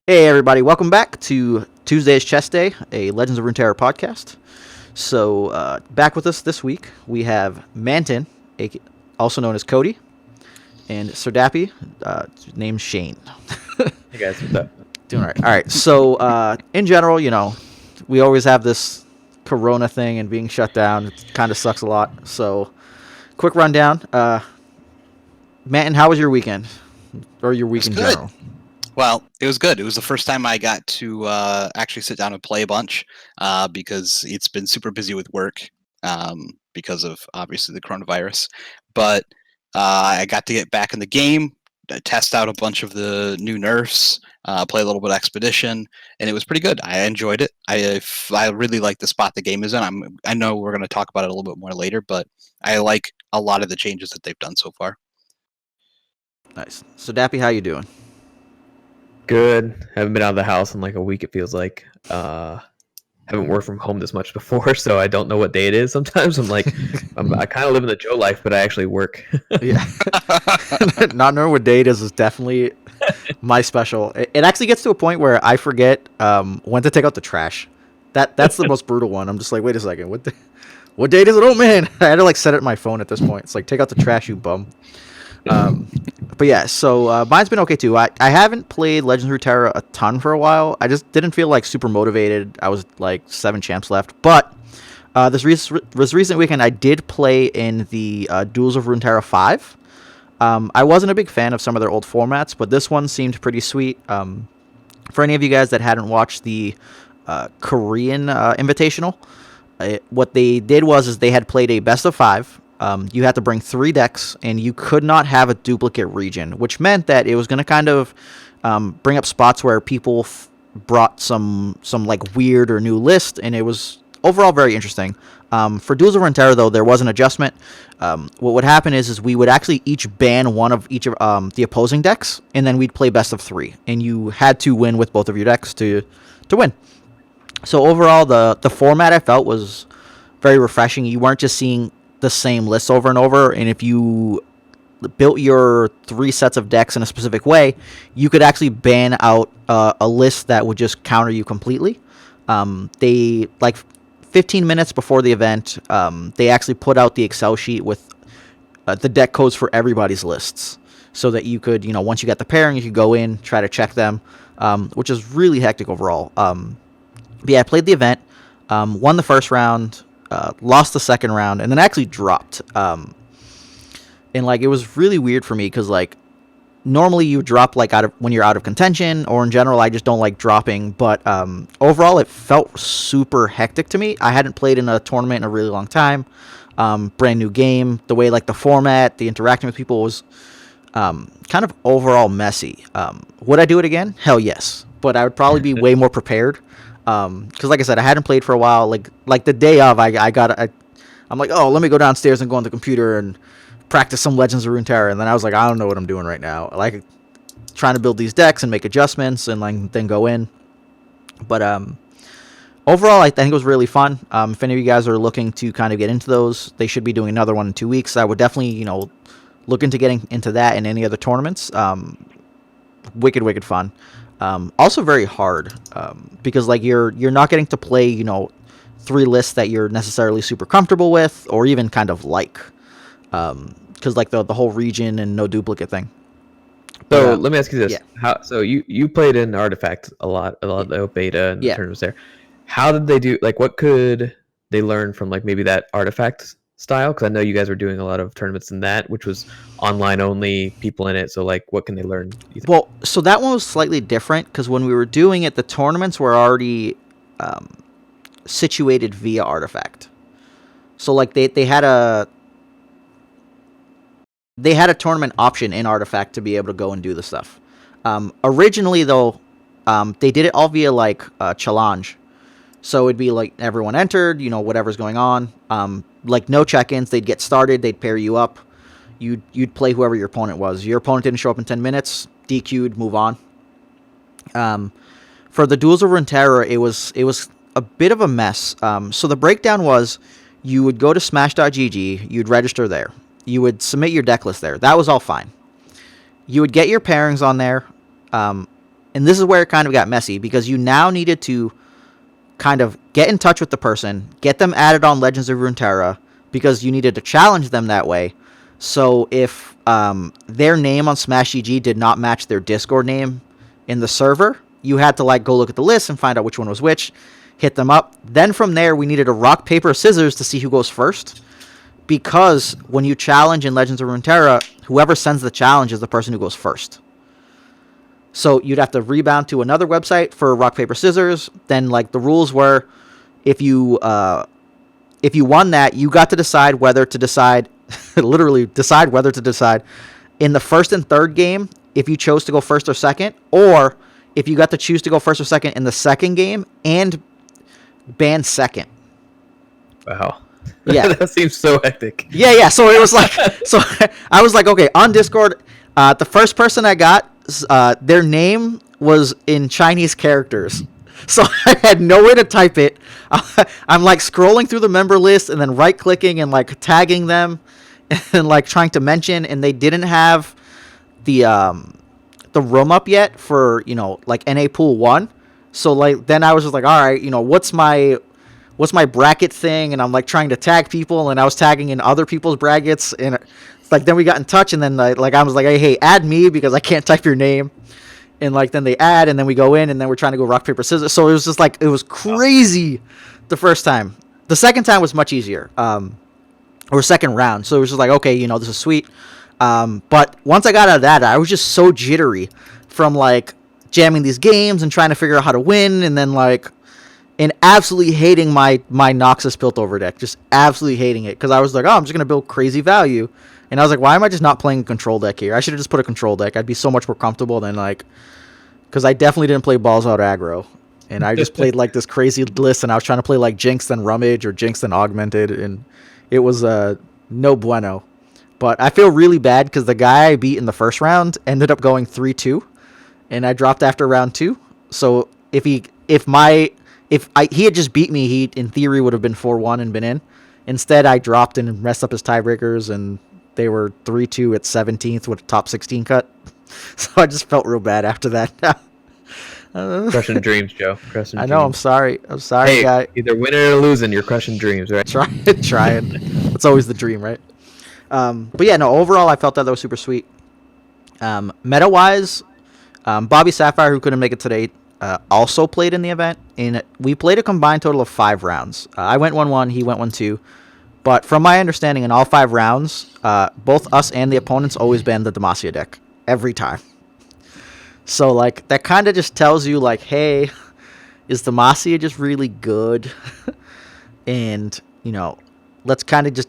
Hey everybody, welcome back to Tuesday's Chess Day, a Legends of Runeterra podcast. So, back with us this week, we have Manten, also known as Cody, and Serdapi, named Shane. Hey guys, what's up? Doing all right. All right, so in general, we always have this corona thing and being shut down. It kind of sucks a lot. So, quick rundown. Manten, how was your weekend? Or your week in general? Well, it was good. It was the first time I got to actually sit down and play a bunch because it's been super busy with work because of obviously the coronavirus. But I got to get back in the game, test out a bunch of the new nerfs, play a little bit of Expedition, and it was pretty good. I enjoyed it. I really like the spot the game is in. I know we're going to talk about it a little bit more later, but I like a lot of the changes that they've done so far. Nice. So, Dappy, how you doing? Good. Haven't been out of the house in like a week, it feels like. Haven't worked from home this much before, so I don't know what day it is sometimes. I kind of live in the Joe life, but I actually work. Yeah. Not knowing what day it is definitely my special. It actually gets to a point where I forget when to take out the trash. That's the most brutal one. I'm just like, wait a second, what date is it? Oh man, I had to like set it in my phone at this point. It's like, take out the trash, you bum. But yeah, so mine's been okay too. I haven't played Legends of Runeterra a ton for a while. I just didn't feel like super motivated. I was like 7 champs left. But this recent weekend, I did play in the Duels of Runeterra 5. I wasn't a big fan of some of their old formats, but this one seemed pretty sweet. For any of you guys that hadn't watched the Korean Invitational, what they did was they had played a best of 5. You had to bring 3 decks, and you could not have a duplicate region, which meant that it was going to kind of bring up spots where people brought some like weird or new list, and it was overall very interesting. For Duels of Runeterra, though, there was an adjustment. What would happen is we would actually each ban one of each of the opposing decks, and then we'd play best of 3, and you had to win with both of your decks to win. So overall, the format I felt was very refreshing. You weren't just seeing the same list over and over, and if you built your 3 sets of decks in a specific way, you could actually ban out a list that would just counter you completely. They, like 15 minutes before the event, they actually put out the Excel sheet with the deck codes for everybody's lists, so that you could, once you got the pairing, you could go in, try to check them, which is really hectic overall. But yeah, I played the event, won the first round, lost the second round, and then actually dropped. And like, it was really weird for me because like normally you drop like when you're out of contention, or in general I just don't like dropping. But overall, it felt super hectic to me. I hadn't played in a tournament in a really long time. Brand new game. The way like the format, the interacting with people was kind of overall messy. Would I do it again? Hell yes. But I would probably be way more prepared. Because like I said, I hadn't played for a while. Like the day of, I'm like, oh, let me go downstairs and go on the computer and practice some Legends of Runeterra. And then I was like, I don't know what I'm doing right now. I like trying to build these decks and make adjustments and like then go in. But overall, I think it was really fun. If any of you guys are looking to kind of get into those, they should be doing another one in 2 weeks. I would definitely, look into getting into that and any other tournaments. Wicked fun. Also very hard, because like you're not getting to play 3 lists that you're necessarily super comfortable with, or even kind of like, because like the whole region and no duplicate thing. So let me ask you this: yeah. So you played in Artifact a lot of the beta and the tournaments there. How did they do? Like, what could they learn from like maybe that Artifact style? Because I know you guys were doing a lot of tournaments in that, which was online only, people in it. So like, what can they learn? Well, so that one was slightly different because when we were doing it, the tournaments were already situated via Artifact. So like they had a tournament option in Artifact to be able to go and do the stuff. Originally though, they did it all via like challenge. So it'd be like everyone entered, whatever's going on. Like no check-ins, they'd get started, they'd pair you up. You'd play whoever your opponent was. Your opponent didn't show up in 10 minutes, DQ'd, move on. For the Duels of Runeterra, it was a bit of a mess. So the breakdown was, you would go to smash.gg, you'd register there. You would submit your deck list there. That was all fine. You would get your pairings on there. And this is where it kind of got messy, because you now needed to kind of get in touch with the person, get them added on Legends of Runeterra, because you needed to challenge them that way. So if their name on Smash GG did not match their Discord name in the server, you had to like go look at the list and find out which one was which, hit them up. Then from there, we needed a rock, paper, scissors to see who goes first. Because when you challenge in Legends of Runeterra, whoever sends the challenge is the person who goes first. So you'd have to rebound to another website for rock, paper, scissors. Then like the rules were, if you won that, you got to decide whether to decide, literally decide whether to decide in the first and third game if you chose to go first or second, or if you got to choose to go first or second in the second game and ban second. Wow. Yeah. That seems so hectic. Yeah. So it was like, so I was like, okay, on Discord, the first person I got, their name was in Chinese characters. So I had no way to type it. I'm like scrolling through the member list and then right clicking and like tagging them and like trying to mention, and they didn't have the room up yet for, you know, like NA Pool 1. So like then I was just like, all right, you know, what's my bracket thing? And I'm like trying to tag people, and I was tagging in other people's brackets, and it's like then we got in touch, and then like I was like, hey, add me because I can't type your name. And like then they add, and then we go in, and then we're trying to go rock, paper, scissors. So it was just like, it was crazy the first time. The second time was much easier, or second round. So it was just like, okay, you know, this is sweet. But once I got out of that, I was just so jittery from like jamming these games and trying to figure out how to win, and then like, and absolutely hating my Noxus Piltover deck, just absolutely hating it, because I was like, oh, I'm just gonna build crazy value, and I was like, why am I just not playing a control deck here? I should have just put a control deck. I'd be so much more comfortable than like, because I definitely didn't play Balls Out Aggro, and I just played like this crazy list, and I was trying to play like Jinx then Rummage or Jinx then Augmented, and it was no bueno. But I feel really bad because the guy I beat in the first round ended up going 3-2, and I dropped after round 2. So if he had just beat me, he in theory would have been 4-1 and been in. Instead, I dropped and messed up his tiebreakers, and they were 3-2 at 17th with a top 16 cut. So I just felt real bad after that. Crushing dreams, Joe. Crushing I know. dreams. I'm sorry, Hey, guy. either winning or losing, you're crushing dreams, right? Trying. That's always the dream, right? But yeah, no. Overall, I felt that was super sweet. Meta wise, Bobby Sapphire, who couldn't make it today, also played in the event, and we played a combined total of 5 rounds. I went 1-1, he went 1-2. But from my understanding, in all 5 rounds, both us and the opponents always banned the Demacia deck every time. So like that kind of just tells you like, hey, is Demacia just really good? And you know, let's kind of just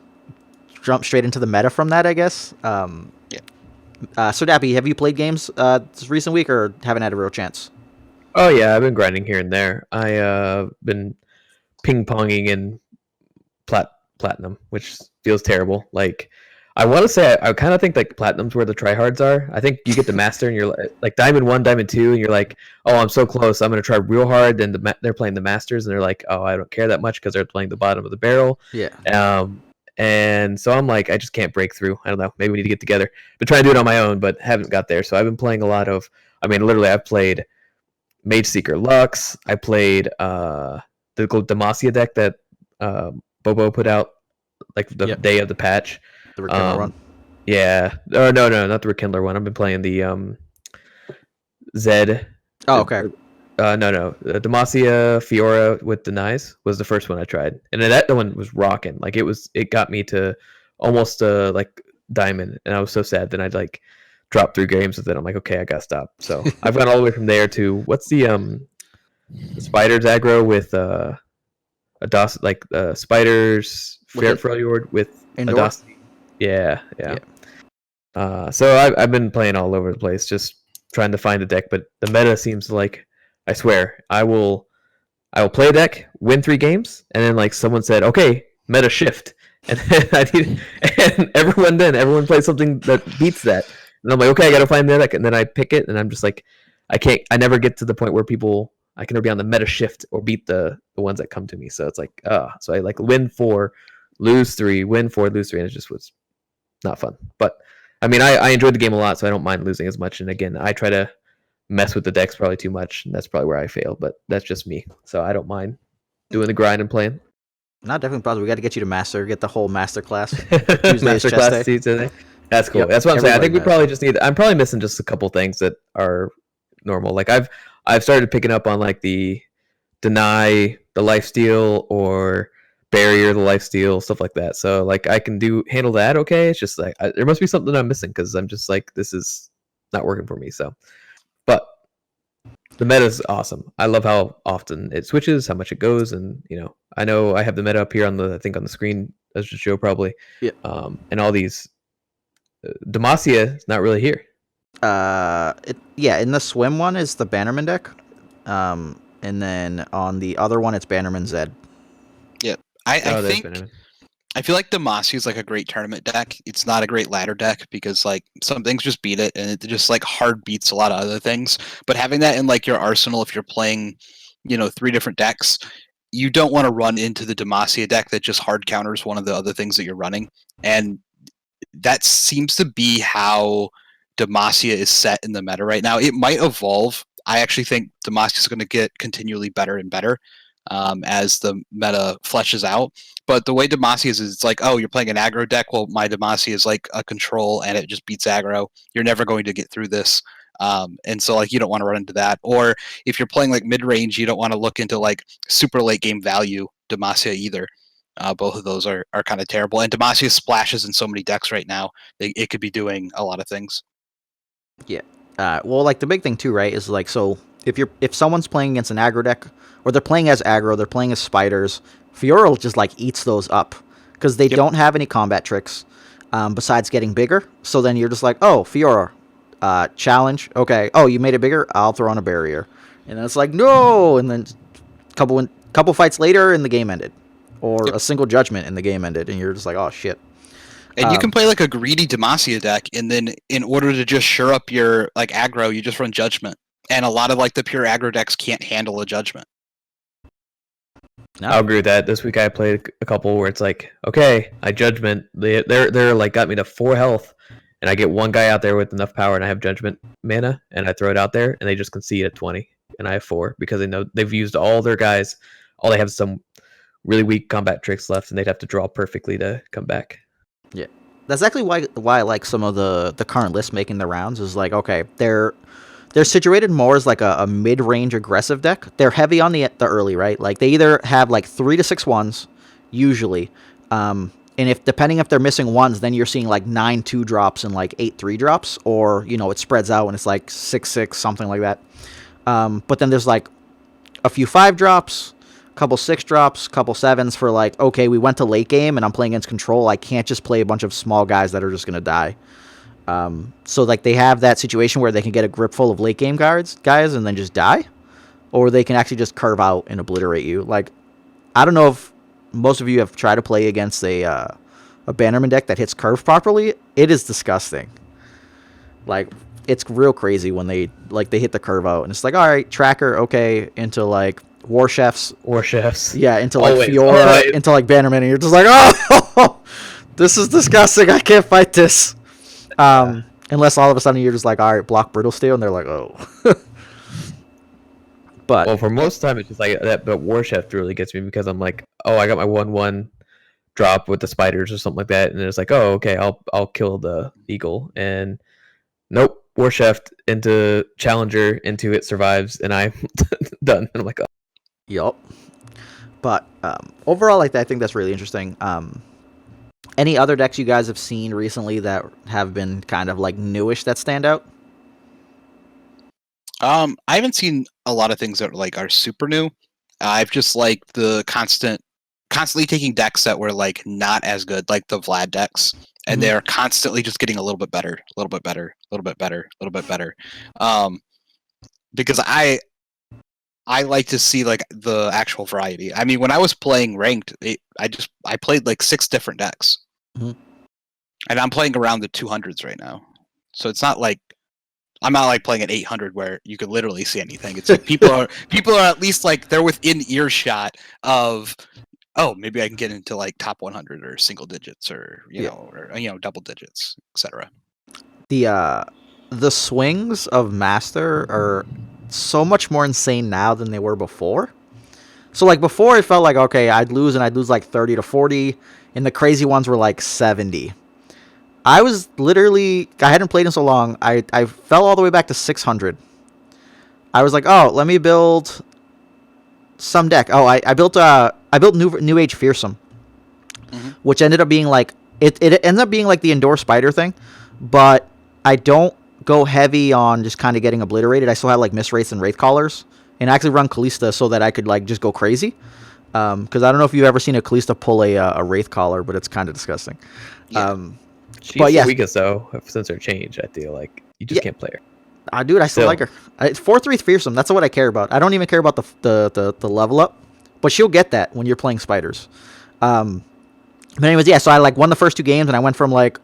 jump straight into the meta from that, I guess. Yeah. Serdapi, have you played games this recent week, or haven't had a real chance? Oh yeah, I've been grinding here and there. I been ping-ponging in platinum, which feels terrible. Like, I want to say I kind of think like platinum's where the tryhards are. I think you get the master and you're like diamond 1, diamond 2, and you're like, oh, I'm so close, I'm gonna try real hard. Then they're playing the masters, and they're like, oh, I don't care that much because they're playing the bottom of the barrel. Yeah. And so I'm like, I just can't break through. I don't know. Maybe we need to get together. Been trying to do it on my own, but haven't got there. So I've been playing a lot of. I mean, literally, I've played Mage Seeker Lux. I played the Demacia deck that Bobo put out like the day of the patch. The Rekindler one. Yeah. Oh no, not the Rekindler one. I've been playing the Zed. Oh, okay. No. Demacia Fiora with Denies was the first one I tried, and that one was rocking. Like it got me to almost like diamond, and I was so sad. Then I'd like drop 3 games with it. I'm like, okay, I gotta stop. So I've gone all the way from there to what's the spiders aggro with a DOS, like spiders Freljord with a DOS. Yeah. So I've been playing all over the place, just trying to find a deck, but the meta seems like, I swear, I will play a deck, win 3 games, and then like someone said, okay, meta shift, and then everyone plays something that beats that, and I'm like, okay, I gotta find the deck, and then I pick it, and I'm just like, I never get to the point where I can be on the meta shift or beat the ones that come to me. So it's like, so I like win 4, lose 3, win 4, lose 3, and it just was not fun. But I mean, I enjoyed the game a lot, so I don't mind losing as much. And again, I try to mess with the decks probably too much, and that's probably where I fail. But that's just me, so I don't mind doing the grind and playing. Not definitely possible. We got to get you to master, get the whole master class. Tuesday is chess Masterclass day. Tuesday. That's cool. Yep, That's what I'm saying. I think we everybody probably just need. I'm probably missing just a couple things that are normal. Like I've started picking up on like the deny the lifesteal or barrier the lifesteal, stuff like that. So like I can handle that okay. It's just like there must be something I'm missing because I'm just like this is not working for me. So, but the meta is awesome. I love how often it switches, how much it goes, and I know I have the meta up here on the screen as a show probably. Yeah. And all these Demacia is not really here. In the swim one is the Bannerman deck. And then on the other one it's Bannerman Zed. Yep. I feel like Demacia is like a great tournament deck. It's not a great ladder deck because like some things just beat it and it just like hard beats a lot of other things. But having that in like your arsenal, if you're playing, 3 different decks, you don't want to run into the Demacia deck that just hard counters one of the other things that you're running. And that seems to be how Demacia is set in the meta right now. It might evolve. I actually think Demacia is going to get continually better and better as the meta fleshes out. But the way Demacia is it's like, oh, you're playing an aggro deck. Well, my Demacia is like a control and it just beats aggro. You're never going to get through this. And so like you don't want to run into that. Or if you're playing like mid-range, you don't want to look into like super late game value Demacia either. Both of those are kind of terrible. And Demacia splashes in so many decks right now. It could be doing a lot of things. Yeah. Well, like the big thing too, right, is like, so if someone's playing against an aggro deck, or they're playing as aggro, they're playing as spiders, Fiora just like eats those up because they don't have any combat tricks besides getting bigger. So then you're just like, oh, Fiora, challenge, okay. Oh, you made it bigger. I'll throw on a barrier, and then it's like no, and then couple fights later, and the game ended, or a single judgment and the game ended, and you're just like, oh shit. And you can play like a greedy Demacia deck, and then in order to just shore up your like aggro, you just run Judgment. And a lot of like the pure aggro decks can't handle a Judgment. No. I'll agree with that. This week I played a couple where it's like, okay, I Judgment. They're like got me to 4 health, and I get one guy out there with enough power, and I have Judgment mana, and I throw it out there, and they just concede at 20, and I have 4 because they know they've used all their guys. All they have is some really weak combat tricks left, and they'd have to draw perfectly to come back. Yeah, that's actually why I like some of the current lists making the rounds. Is like, okay, they're situated more as like a mid-range aggressive deck. They're heavy on the early, right? Like they either have like 3 to 6 ones usually, and depending if they're missing ones, then you're seeing like 9 2-drops and like 8 3-drops, or it spreads out and it's like 6-6 something like that. But then there's like a few 5-drops. Couple 6-drops, couple 7s for like, okay, we went to late game and I'm playing against control. I can't just play a bunch of small guys that are just gonna die. So like they have that situation where they can get a grip full of late game guys and then just die, or they can actually just curve out and obliterate you. Like, I don't know if most of you have tried to play against a Bannerman deck that hits curve properly. It is disgusting. Like, it's real crazy when they hit the curve out and it's like, all right, tracker, okay, into like War Chefs. Yeah, into like Fiora, into like Bannerman, and you're just like, oh, this is disgusting. I can't fight this. Unless all of a sudden you're just like, all right, block Brittle Steel, and they're like, oh. But well, for most time it's just like that. But War Chef really gets me because I'm like, oh, I got my 1/1 drop with the spiders or something like that, and it's like, oh, okay, I'll kill the eagle, and nope, War Chef into Challenger, into it survives, and I'm done. And I'm like, oh. Yup. But overall, like, I think that's really interesting. Any other decks you guys have seen recently that have been kind of like newish that stand out? I haven't seen a lot of things that like are super new. I've just like the constantly taking decks that were like not as good, like the Vlad decks, and they're constantly just getting a little bit better, a little bit better, a little bit better, a little bit better. Because I like to see like the actual variety. I mean, when I was playing ranked, I played like 6 different decks, and I'm playing around the 200s right now. So it's not like I'm not like playing at 800 where you can literally see anything. It's like people are at least like they're within earshot of, oh, maybe I can get into like top 100 or single digits or you know double digits, etc. The the swings of Master are so much more insane now than they were before. So like before, it felt like, okay, I'd lose and I'd lose like 30 to 40, and the crazy ones were like 70. I was literally, I hadn't played in so long, I fell all the way back to 600. I was like, oh, let me build some deck. Oh, I built New Age Fearsome, which ended up being like, it ended up being like the Endure Spider thing, but I don't go heavy on just kind of getting obliterated. I still have like Miss Wraiths and Wraith Callers, and I actually run Kalista so that I could like just go crazy. Because I don't know if you've ever seen a Kalista pull a Wraith Caller, but it's kind of disgusting. Yeah. She's the weakest though since her change. I feel like you just can't play her. Dude, I still like her. It's 4/3 fearsome. That's what I care about. I don't even care about the level up, but she'll get that when you're playing spiders. But anyways, yeah. So I like won the first 2 games, and I went from like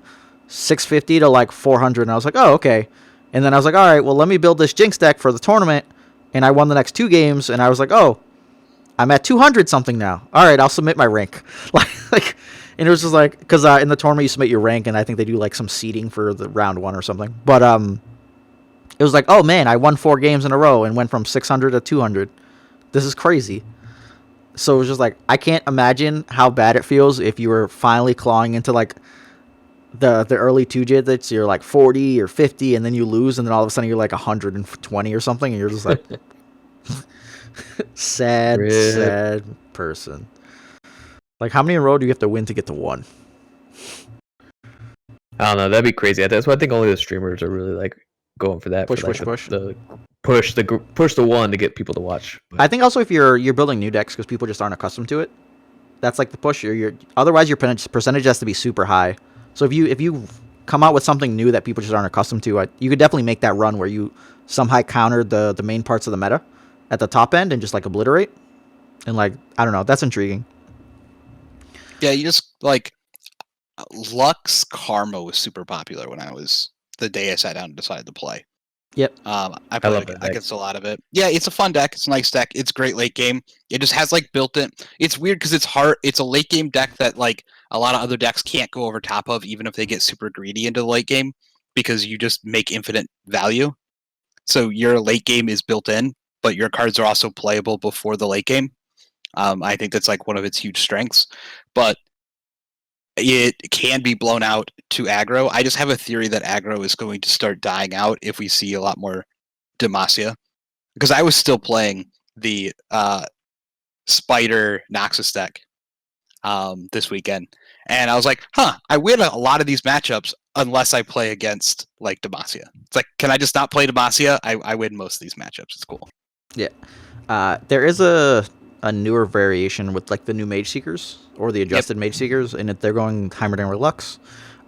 650 to like 400, and I was like, oh, okay. And then I was like, all right, well, let me build this Jinx deck for the tournament, and I won the next 2 games, and I was like, oh, I'm at 200 something now. All right, I'll submit my rank. like, and it was just like, because in the tournament you submit your rank, and I think they do like some seeding for the round 1 or something. But it was like, oh man, I won 4 games in a row and went from 600 to 200. This is crazy. So it was just like, I can't imagine how bad it feels if you were finally clawing into like the early 2 digits. You're like 40 or 50, and then you lose, and then all of a sudden you're like 120 or something, and you're just like sad person. Like, how many in a row do you have to win to get to 1? I don't know. That'd be crazy. That's why I think only the streamers are really like going for that. Push. Push the 1 to get people to watch. But I think also if you're building new decks because people just aren't accustomed to it, that's like the push. Otherwise your percentage has to be super high. So if you come out with something new that people just aren't accustomed to, you could definitely make that run where you somehow counter the main parts of the meta at the top end and just like obliterate. And like, I don't know, that's intriguing. Yeah, you just like Lux Karma was super popular when the day I sat down and decided to play. Yep. I played against a lot of it. Yeah, it's a fun deck. It's a nice deck. It's great late game. It just has like built-in. It's weird because it's hard. It's a late game deck that like a lot of other decks can't go over top of, even if they get super greedy into the late game, because you just make infinite value. So your late game is built in, but your cards are also playable before the late game. I think that's like one of its huge strengths, but it can be blown out to aggro. I just have a theory that aggro is going to start dying out if we see a lot more Demacia. Because I was still playing the Spider Noxus deck this weekend. And I was like, I win a lot of these matchups unless I play against like Demacia. It's like, can I just not play Demacia? I win most of these matchups. It's cool. Yeah. There is a newer variation with like the new Mage Seekers or the adjusted Mage Seekers, and they're going Heimerdinger Lux.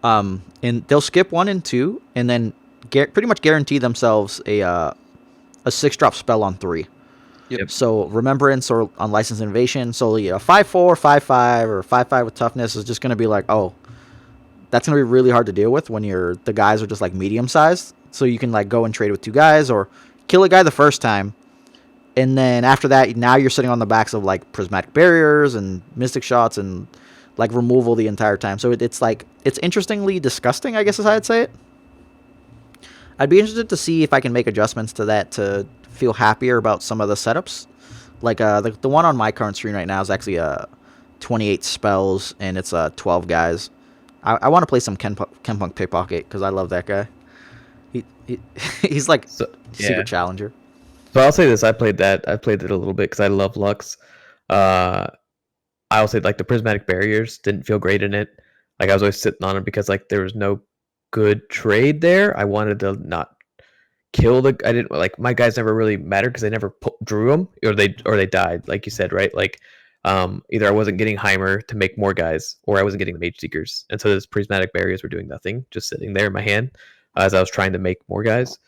And they'll skip 1 and 2, and then pretty much guarantee themselves a 6-drop spell on 3. Yep. So Remembrance or Unlicensed Innovation. So 5/4, 5/5, or 5/5 with toughness is just going to be like, oh, that's going to be really hard to deal with when the guys are just like medium sized. So you can like go and trade with 2 guys or kill a guy the first time. And then after that, now you're sitting on the backs of like Prismatic Barriers and Mystic Shots and like removal the entire time. So it's like, it's interestingly disgusting, I guess is how I'd say it. I'd be interested to see if I can make adjustments to that to feel happier about some of the setups. Like the one on my current screen right now is actually 28 spells, and it's 12 guys. I want to play some Kenpunk Pickpocket because I love that guy. He's like super challenger. So I'll say this: I played it a little bit because I love Lux. I'll say like the Prismatic Barriers didn't feel great in it. Like I was always sitting on it because like there was no good trade there. I wanted to not kill I didn't like my guys never really mattered because I never drew them or they died, like you said, right? Like either I wasn't getting Heimer to make more guys or I wasn't getting the Mage Seekers, and so those Prismatic Barriers were doing nothing, just sitting there in my hand as I was trying to make more guys.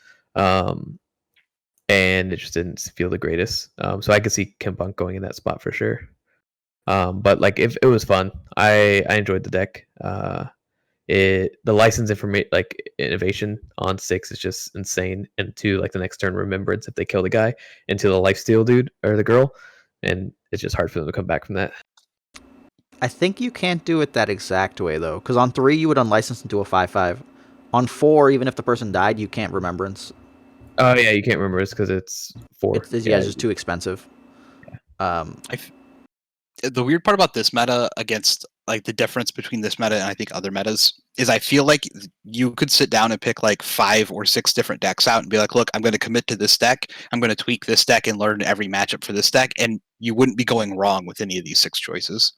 And it just didn't feel the greatest. So I could see Kenpunk going in that spot for sure. But like if it was fun, I enjoyed the deck. The license innovation on 6 is just insane. And 2, like the next turn Remembrance if they kill the guy into the lifesteal dude or the girl, and it's just hard for them to come back from that. I think you can't do it that exact way though, because on 3 you would unlicense into a 5/5. On 4, even if the person died, you can't remembrance. Oh yeah, you can't remember. It's because it's 4. It's just too expensive. The weird part about this meta against like the difference between this meta and I think other metas is I feel like you could sit down and pick like 5 or 6 different decks out and be like, look, I'm going to commit to this deck. I'm going to tweak this deck and learn every matchup for this deck. And you wouldn't be going wrong with any of these 6 choices.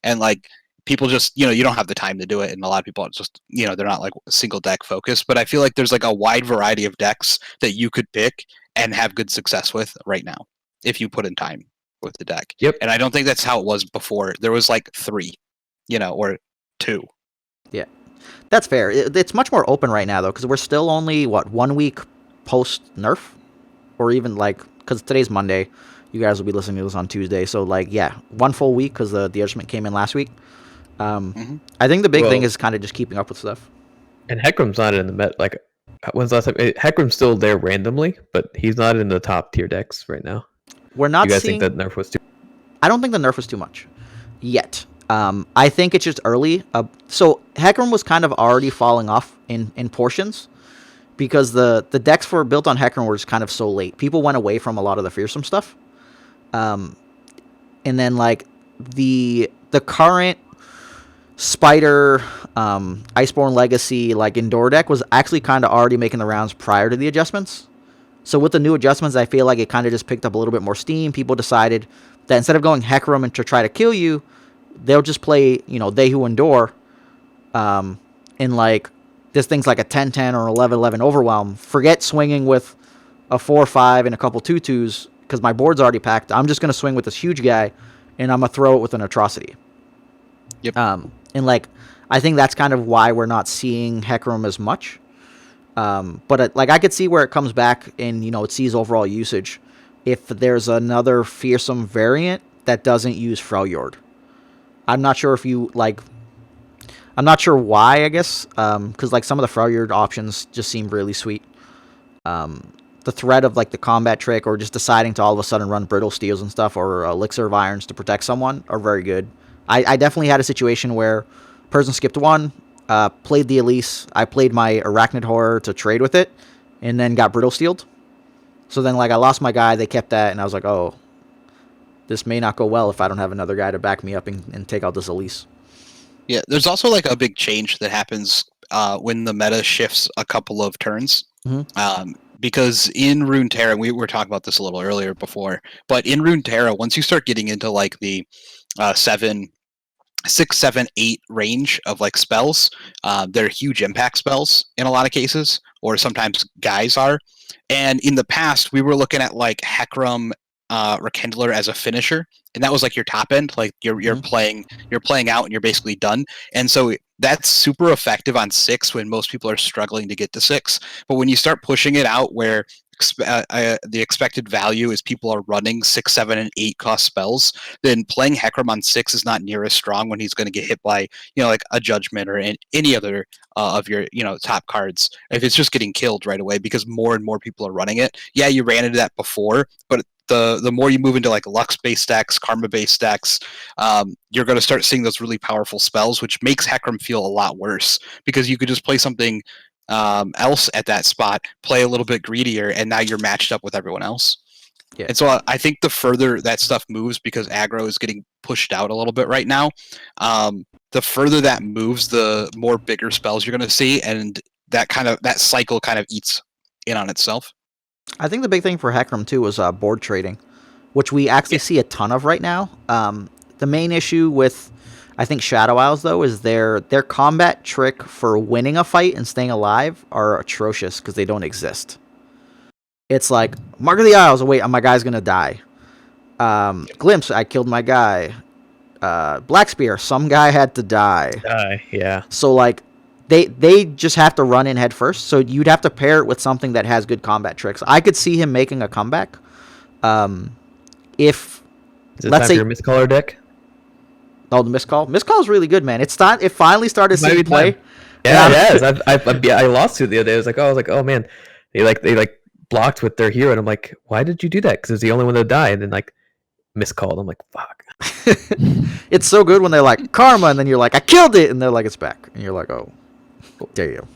And like people just, you don't have the time to do it. And a lot of people are just, they're not like single deck focused. But I feel like there's like a wide variety of decks that you could pick and have good success with right now if you put in time with the deck. Yep. And I don't think that's how it was before. There was like 3, or 2. Yeah, that's fair. It's much more open right now though, because we're still only 1 week post nerf, or even like because today's Monday, you guys will be listening to this on Tuesday. So like 1 full week because the adjustment came in last week. I think the big thing is kind of just keeping up with stuff. And Heckram's not in the met. Like, when's the last time? Heckram's still there randomly, but he's not in the top tier decks right now. We're not. You guys think that nerf was too? I don't think the nerf was too much yet. I think it's just early. So Heckram was kind of already falling off in portions because the decks for built on Heckram were just kind of so late. People went away from a lot of the fearsome stuff. And then like the current Spider, Iceborne Legacy, like indoor deck was actually kind of already making the rounds prior to the adjustments. So with the new adjustments, I feel like it kind of just picked up a little bit more steam. People decided that instead of going Heckram and to try to kill you, they'll just play, They Who Endure, in like this thing's like a 10-10 or 11-11 overwhelm. Forget swinging with a 4-5 and a couple 2-2s because my board's already packed. I'm just gonna swing with this huge guy, and I'm gonna throw it with an atrocity. Yep. And like I think that's kind of why we're not seeing Heckram as much. But like I could see where it comes back and it sees overall usage if there's another fearsome variant that doesn't use Freljord. I'm not sure if you like. I'm not sure why. I guess because like some of the Freljord options just seem really sweet. The threat of like the combat trick or just deciding to all of a sudden run brittle steels and stuff or elixir of irons to protect someone are very good. I definitely had a situation where person skipped 1. Played the Elise. I played my Arachnid Horror to trade with it, and then got Brittle Steeled. So then, like, I lost my guy. They kept that, and I was like, oh, this may not go well if I don't have another guy to back me up and take out this Elise. Yeah, there's also, like, a big change that happens when the meta shifts a couple of turns. Mm-hmm. Because in Runeterra, we were talking about this a little earlier before, but in Runeterra, once you start getting into, like, the 6, 7, 8 range of like spells. They're huge impact spells in a lot of cases, or sometimes guys are. And in the past, we were looking at like Heckram, Rekindler as a finisher, and that was like your top end. Like you're playing out, and you're basically done. And so that's super effective on 6 when most people are struggling to get to 6. But when you start pushing it out, where the expected value is people are running 6, 7, and 8 cost spells, then playing Heckram on 6 is not near as strong when he's going to get hit by like a Judgment or any other of your top cards. If it's just getting killed right away because more and more people are running it. Yeah, you ran into that before, but the more you move into like Lux-based decks, Karma-based decks, you're going to start seeing those really powerful spells, which makes Heckram feel a lot worse because you could just play something else at that spot, play a little bit greedier, and now you're matched up with everyone else. Yeah. And so I think the further that stuff moves, because aggro is getting pushed out a little bit right now, the further that moves, the more bigger spells you're going to see, and that cycle kind of eats in on itself. I think the big thing for Heckram too was board trading, which we actually see a ton of right now. The main issue with I think Shadow Isles, though, is their combat trick for winning a fight and staying alive are atrocious because they don't exist. It's like, Mark of the Isles, oh wait, my guy's going to die. Glimpse, I killed my guy. Black Spear, some guy had to die. Yeah. So, like, they just have to run in head first, so you'd have to pair it with something that has good combat tricks. I could see him making a comeback. If, let's say, your Mistcaller deck? Oh, the Mistcall? Mistcall is really good, man. It finally started seeing play. Yeah, it is. I lost to it the other day. I was like, oh man, they blocked with their hero, and I'm like, why did you do that? Because it's the only one that died, and then like miscalled. I'm like, fuck. It's so good when they're like karma, and then you're like, I killed it, and they're like, it's back, and you're like, oh, there you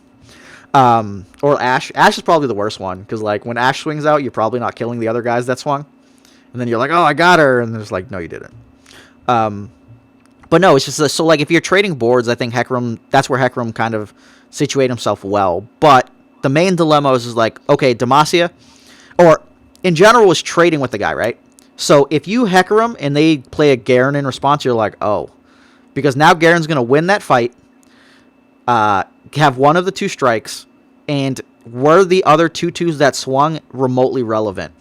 Or Ashe. Ashe is probably the worst one because like when Ashe swings out, you're probably not killing the other guys that swung, and then you're like, oh, I got her, and there's like, no, you didn't. But no, it's just so like if you're trading boards, I think Hecarim. That's where Hecarim kind of situate himself well. But the main dilemma is like, okay, Demacia, or in general, is trading with the guy, right? So if you Hecarim and they play a Garen in response, you're like, oh, because now Garen's gonna win that fight, have one of the 2 strikes, and were the other 2/2s that swung remotely relevant?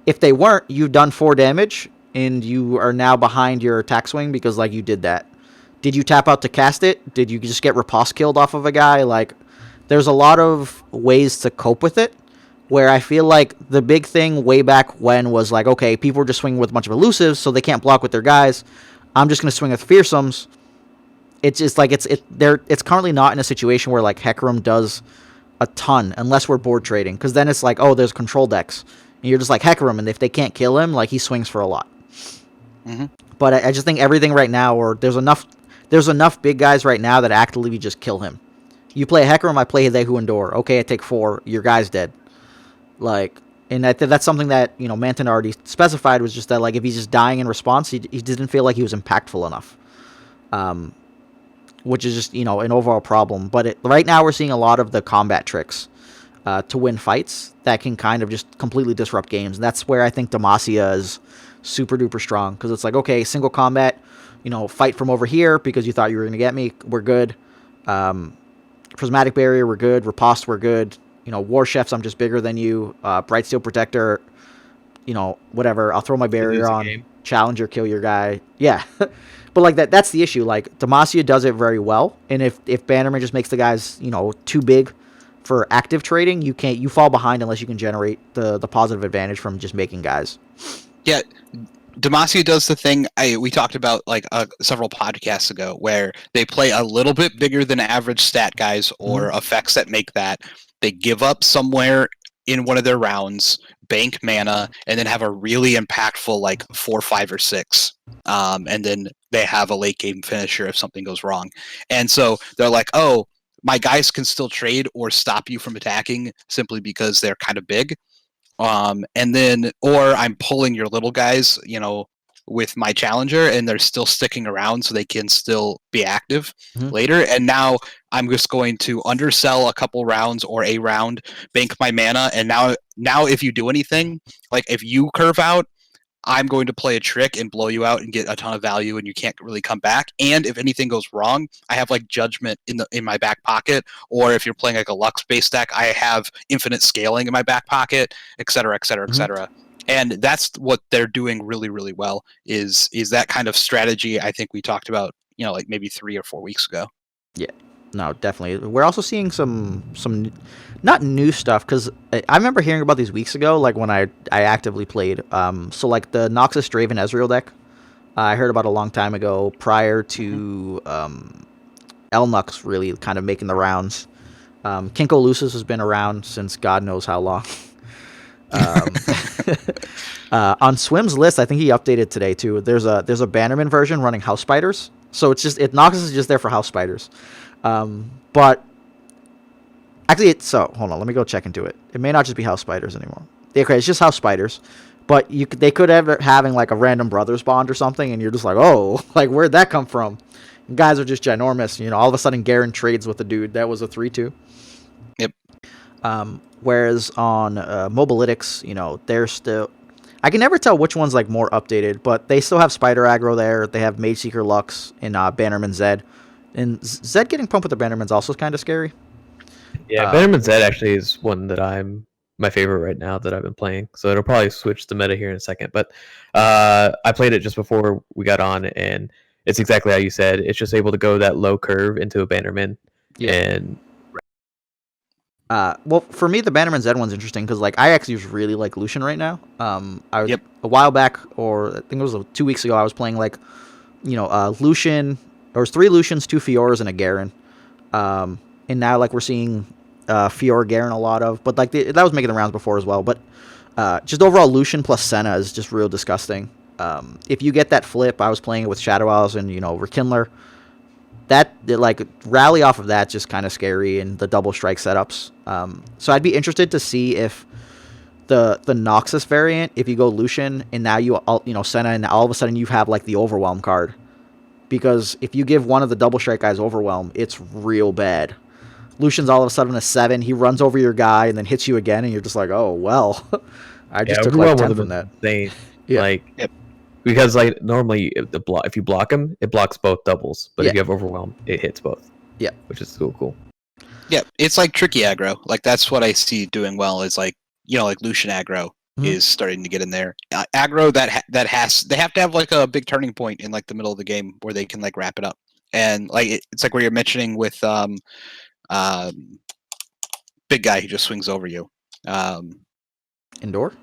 If they weren't, you've done 4 damage, and you are now behind your attack swing because, like, you did that. Did you tap out to cast it? Did you just get riposte killed off of a guy? Like, there's a lot of ways to cope with it, where I feel like the big thing way back when was like, okay, people were just swinging with a bunch of elusives, so they can't block with their guys. I'm just going to swing with fearsomes. It's just like, it's currently not in a situation where, like, Hecarim does a ton, unless we're board trading, because then it's like, oh, there's control decks. And you're just like Hecarim, and if they can't kill him, like, he swings for a lot. Mm-hmm. But I just think everything right now, or there's enough big guys right now that actively just kill him. You play a Hecarim, I play Hidegu Endor. Okay, I take 4, your guy's dead. Like, and that's something that, you know, Manten already specified, was just that, like, if he's just dying in response, he didn't feel like he was impactful enough. Which is just, you know, an overall problem. But right now we're seeing a lot of the combat tricks to win fights that can kind of just completely disrupt games. And that's where I think Demacia is super duper strong, because it's like, okay, single combat, you know, fight from over here because you thought you were going to get me, we're good. Prismatic Barrier, we're good. Riposte, we're good. You know, War Chefs, I'm just bigger than you. Bright Steel Protector, you know, whatever, I'll throw my barrier on. Challenger, kill your guy. Yeah. But like that's the issue. Like, Demacia does it very well, and if Bannerman just makes the guys, you know, too big for active trading, you fall behind unless you can generate the positive advantage from just making guys. Yeah, Demacia does the thing we talked about like several podcasts ago, where they play a little bit bigger than average stat guys or effects that make that. They give up somewhere in one of their rounds, bank mana, and then have a really impactful like 4, 5, or 6. And then they have a late game finisher if something goes wrong. And so they're like, oh, my guys can still trade or stop you from attacking simply because they're kind of big. And then, or I'm pulling your little guys, you know, with my challenger, and they're still sticking around so they can still be active later. And now I'm just going to undersell a couple rounds or a round, bank my mana, and now if you do anything, like if you curve out, I'm going to play a trick and blow you out and get a ton of value, and you can't really come back. And if anything goes wrong, I have like Judgment in my back pocket. Or if you're playing like a Lux-based deck, I have infinite scaling in my back pocket, et cetera, et cetera, et cetera. And that's what they're doing really, really well. Is that kind of strategy? I think we talked about, you know, like maybe 3 or 4 weeks ago. Yeah. No, definitely. We're also seeing some not new stuff, because I remember hearing about these weeks ago, like when I actively played. So like the Noxus Draven Ezreal deck, I heard about a long time ago, prior to Elnux really kind of making the rounds. Kinko Lucis has been around since God knows how long. On Swim's list, I think he updated today too. There's a Bannerman version running House Spiders, so Noxus is just there for House Spiders. But actually, hold on, let me go check into it. It may not just be House Spiders anymore. Okay, it's just House Spiders, but they could have it having like a random brothers bond or something, and you're just like, oh, like where'd that come from? And guys are just ginormous. You know, all of a sudden Garen trades with a dude that was a 3/2. Yep. Whereas on Mobalytics, you know, they're still, I can never tell which one's like more updated, but they still have Spider Aggro there. They have Mage Seeker Lux and Bannerman Zed. And Zed getting pumped with the Bannerman's also kind of scary. Yeah, Bannerman Zed actually is one that my favorite right now that I've been playing. So it'll probably switch the meta here in a second. But I played it just before we got on, and it's exactly how you said. It's just able to go that low curve into a Bannerman. Yeah. And well, for me, the Bannerman Zed one's interesting because like I actually really like Lucian right now. A while back, or I think it was 2 weeks ago, I was playing like, you know, Lucian. There was 3 Lucians, 2 Fioras, and a Garen. And now like we're seeing Fiora Garen a lot of, but like that was making the rounds before as well. But just overall, Lucian plus Senna is just real disgusting. If you get that flip, I was playing it with Shadow Owls and, you know, Rekindler. like rally off of that's just kind of scary, and the double strike setups. So I'd be interested to see if the Noxus variant, if you go Lucian and now Senna, and all of a sudden you have like the Overwhelm card, because if you give one of the double strike guys Overwhelm, it's real bad. Lucian's all of a sudden a 7. He runs over your guy and then hits you again, and you're just like, oh well. I just took like 10 from that. Yeah. Like, because like normally if you block him, it blocks both doubles, but if you have Overwhelm, it hits both. Yeah, which is so cool. Yeah, it's like tricky aggro. Like that's what I see doing well. Is like like Lucian aggro is starting to get in there. Aggro that they have to have like a big turning point in like the middle of the game where they can like wrap it up. And like it's like where you're mentioning with big guy who just swings over you. Endure?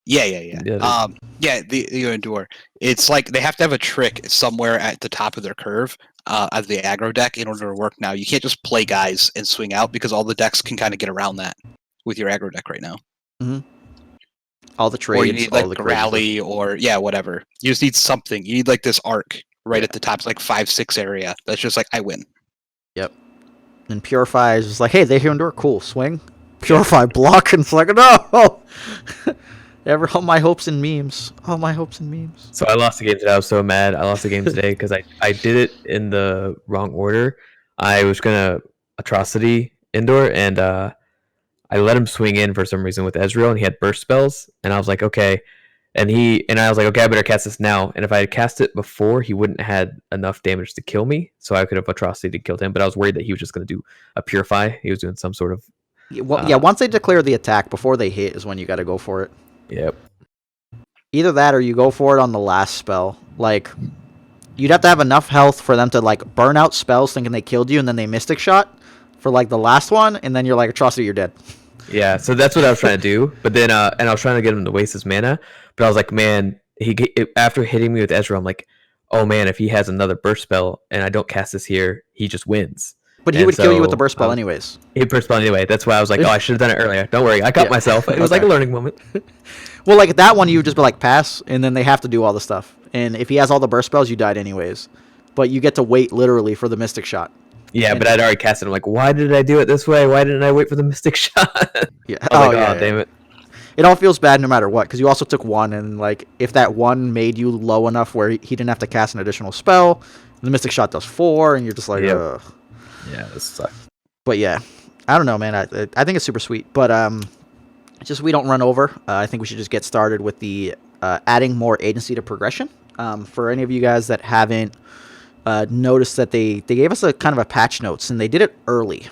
Yeah. The Endure. It's like they have to have a trick somewhere at the top of their curve of the aggro deck in order to work now. You can't just play guys and swing out, because all the decks can kind of get around that with your aggro deck right now. Mm-hmm. All the trades, or you need like a rally, or whatever. You just need something. You need like this arc right at the top. It's like 5-6 area. That's just like, I win. Yep. And Purify is just like, hey, they hear Endure, cool, swing. Purify, block, and it's like, no! All my hopes and memes. All my hopes and memes. So I lost the game today. I was so mad. I lost the game today because I did it in the wrong order. I was going to Atrocity Endure, and I let him swing in for some reason with Ezreal, and he had burst spells, and I was like, okay. And I was like, okay, I better cast this now. And if I had cast it before, he wouldn't have had enough damage to kill me, so I could have Atrocity to kill him. But I was worried that he was just going to do a Purify. He was doing some sort of... once they declare the attack, before they hit is when you got to go for it. Yep. Either that or you go for it on the last spell. Like, you'd have to have enough health for them to, like, burn out spells thinking they killed you, and then they Mystic Shot for, like, the last one, and then you're like, Atrocity, you're dead. Yeah, so that's what I was trying to do. But then, and I was trying to get him to waste his mana, but I was like, man, after hitting me with Ezreal, I'm like, oh man, if he has another burst spell and I don't cast this here, he just wins. But he would kill you with the burst spell anyways. He'd burst spell anyway. That's why I was like, oh, I should have done it earlier. Don't worry, I caught myself. It was like a learning moment. Well, like that one, you would just be like, pass, and then they have to do all the stuff. And if he has all the burst spells, you died anyways. But you get to wait literally for the Mystic Shot. Yeah, but I'd already cast it. I'm like, why did I do it this way? Why didn't I wait for the Mystic Shot? Yeah. Damn it. It all feels bad no matter what, because you also took one, and like if that one made you low enough where he didn't have to cast an additional spell, the Mystic Shot does 4, and you're just like, ugh. Yeah, this sucks. But yeah, I don't know, man. I think it's super sweet, but just we don't run over. I think we should just get started with the adding more agency to progression. For any of you guys that haven't noticed, that they gave us a kind of a patch notes, and they did it early.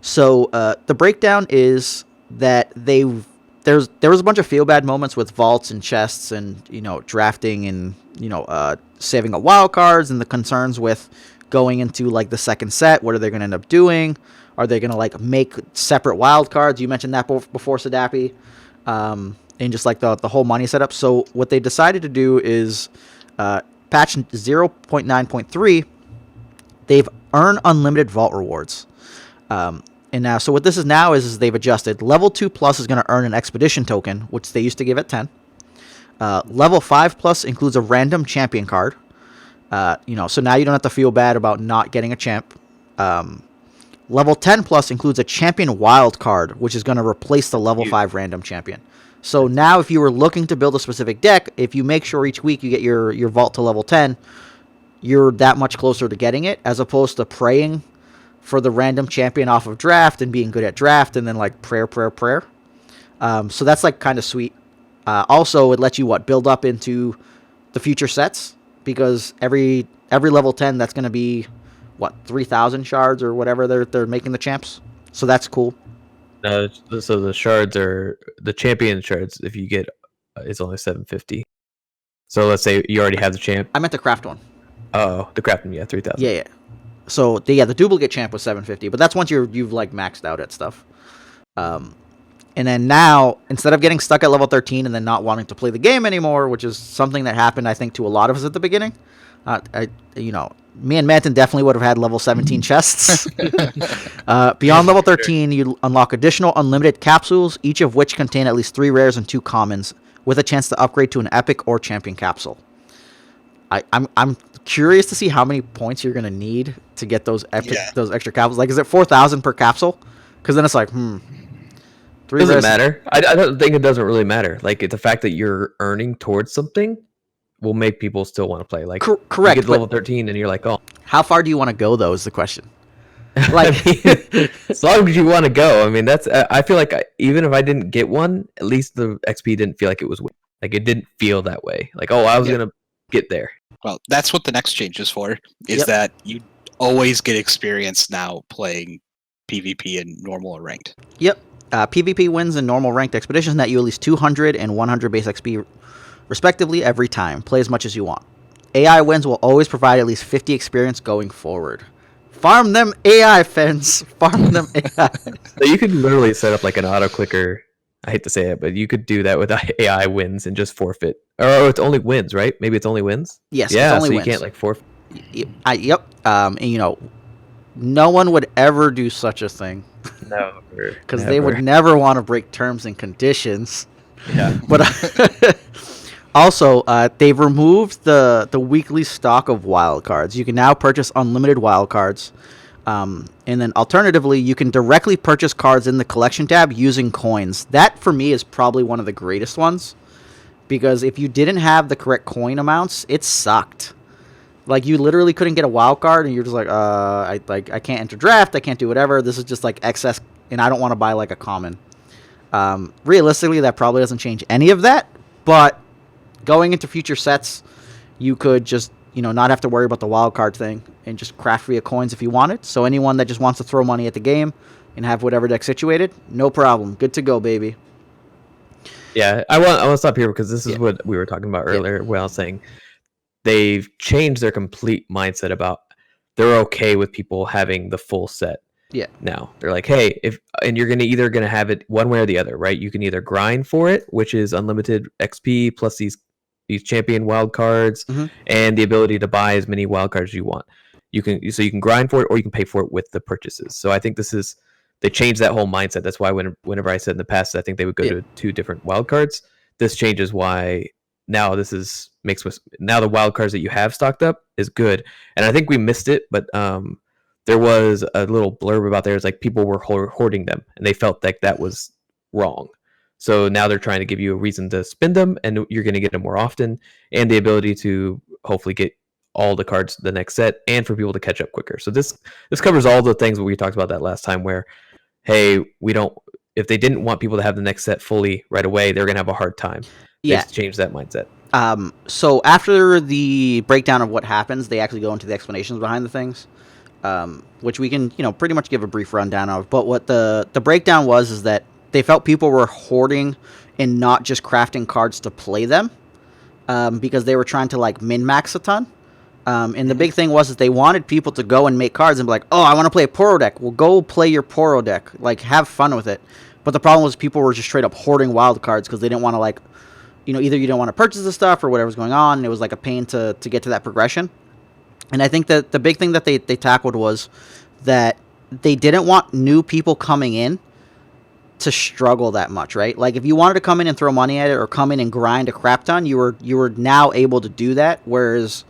So the breakdown is that there was a bunch of feel bad moments with vaults and chests, and drafting, and saving up wild cards, and the concerns with going into like the second set. What are they going to end up doing? Are they going to like make separate wild cards? You mentioned that before, Serdapi, and just like the whole money setup. So what they decided to do is patch 0.9.3. They've earned unlimited vault rewards. And now, so what this is now is they've adjusted. Level 2 plus is going to earn an expedition token, which they used to give at 10. Level 5 plus includes a random champion card. So now you don't have to feel bad about not getting a champ. Level 10 plus includes a champion wild card, which is going to replace the level 5 random champion. So now if you were looking to build a specific deck, if you make sure each week you get your vault to level 10, you're that much closer to getting it, as opposed to praying for the random champion off of draft and being good at draft and then like prayer. So that's like kind of sweet. Also, it lets you build up into the future sets, because every level 10 that's going to be 3,000 shards or whatever they're making the champs. So that's cool. So the shards are the champion shards. If you get, it's only 750. So let's say you already have the champ. I meant the craft one. Oh, the craft one, 3,000. Yeah. So the duplicate champ was 750, but that's once you've like maxed out at stuff. And then now, instead of getting stuck at level 13 and then not wanting to play the game anymore, which is something that happened, I think, to a lot of us at the beginning, me and Manten definitely would have had level 17 chests. Beyond level 13, you unlock additional unlimited capsules, each of which contain at least 3 rares and 2 commons, with a chance to upgrade to an epic or champion capsule. I'm curious to see how many points you're gonna need to get those Yeah. those extra capsules. Like, is it 4,000 per capsule? Because then it's like, Doesn't matter. I don't think it doesn't really matter. Like the fact that you're earning towards something will make people still want to play. Like correct. You get to level 13 and you're like, oh, how far do you want to go though? Is the question. Like, as long as you want to go. I mean, that's. I feel like even if I didn't get one, at least the XP didn't feel like it was. Like it didn't feel that way. Like, oh, I was gonna get there. Well, that's what the next change is for. Is that you always get experience now playing PvP in normal or ranked. Yep. PvP wins in normal ranked expeditions net you at least 200 and 100 base XP respectively every time. Play as much as you want. AI wins will always provide at least 50 experience going forward. Farm them AI, fans. Farm them AI. So you could literally set up like an auto clicker. I hate to say it, but you could do that with AI wins and just forfeit. Or it's only wins, right? Maybe it's only wins? Yes, yeah, it's only so wins. You can't like forfeit. Yep. And you know, no one would ever do such a thing. No. Because they would never want to break terms and conditions. Yeah. But also, they've removed the weekly stock of wildcards. You can now purchase unlimited wildcards. And then alternatively, you can directly purchase cards in the collection tab using coins. That, for me, is probably one of the greatest ones. Because if you didn't have the correct coin amounts, it sucked. Like, you literally couldn't get a wild card, and you're just like, I can't enter draft, I can't do whatever. This is just, like, excess, and I don't want to buy, like, a common. Realistically, that probably doesn't change any of that. But going into future sets, you could just, you know, not have to worry about the wild card thing and just craft via coins if you wanted. So anyone that just wants to throw money at the game and have whatever deck situated, no problem. Good to go, baby. Yeah, I want to stop here because this is what we were talking about earlier when I was saying they've changed their complete mindset about they're okay with people having the full set. Yeah. Now they're like, hey, and you're either gonna have it one way or the other, right? You can either grind for it, which is unlimited XP plus these champion wild cards and the ability to buy as many wild cards as you want. You can grind for it or you can pay for it with the purchases. So I think they changed that whole mindset. That's why whenever I said in the past I think they would go to 2 different wild cards, this changes why now now the wild cards that you have stocked up is good. And I think we missed it, but there was a little blurb about there. It's like people were hoarding them and they felt like that was wrong. So now they're trying to give you a reason to spend them, and you're going to get them more often, and the ability to hopefully get all the cards the next set, and for people to catch up quicker. So this covers all the things that we talked about that last time. Where, hey, if they didn't want people to have the next set fully right away, they're going to have a hard time. Yeah, they changed that mindset. So after the breakdown of what happens, they actually go into the explanations behind the things, which we can pretty much give a brief rundown of. But what the breakdown was is that they felt people were hoarding and not just crafting cards to play them, because they were trying to like min-max a ton. And the big thing was that they wanted people to go and make cards and be like, oh, I want to play a Poro deck. Well, go play your Poro deck. Like, have fun with it. But the problem was people were just straight up hoarding wild cards because they didn't want to, like, either you don't want to purchase the stuff or whatever's going on. And it was like a pain to get to that progression. And I think that the big thing that they tackled was that they didn't want new people coming in to struggle that much, right? Like, if you wanted to come in and throw money at it or come in and grind a crap ton, you were now able to do that, whereas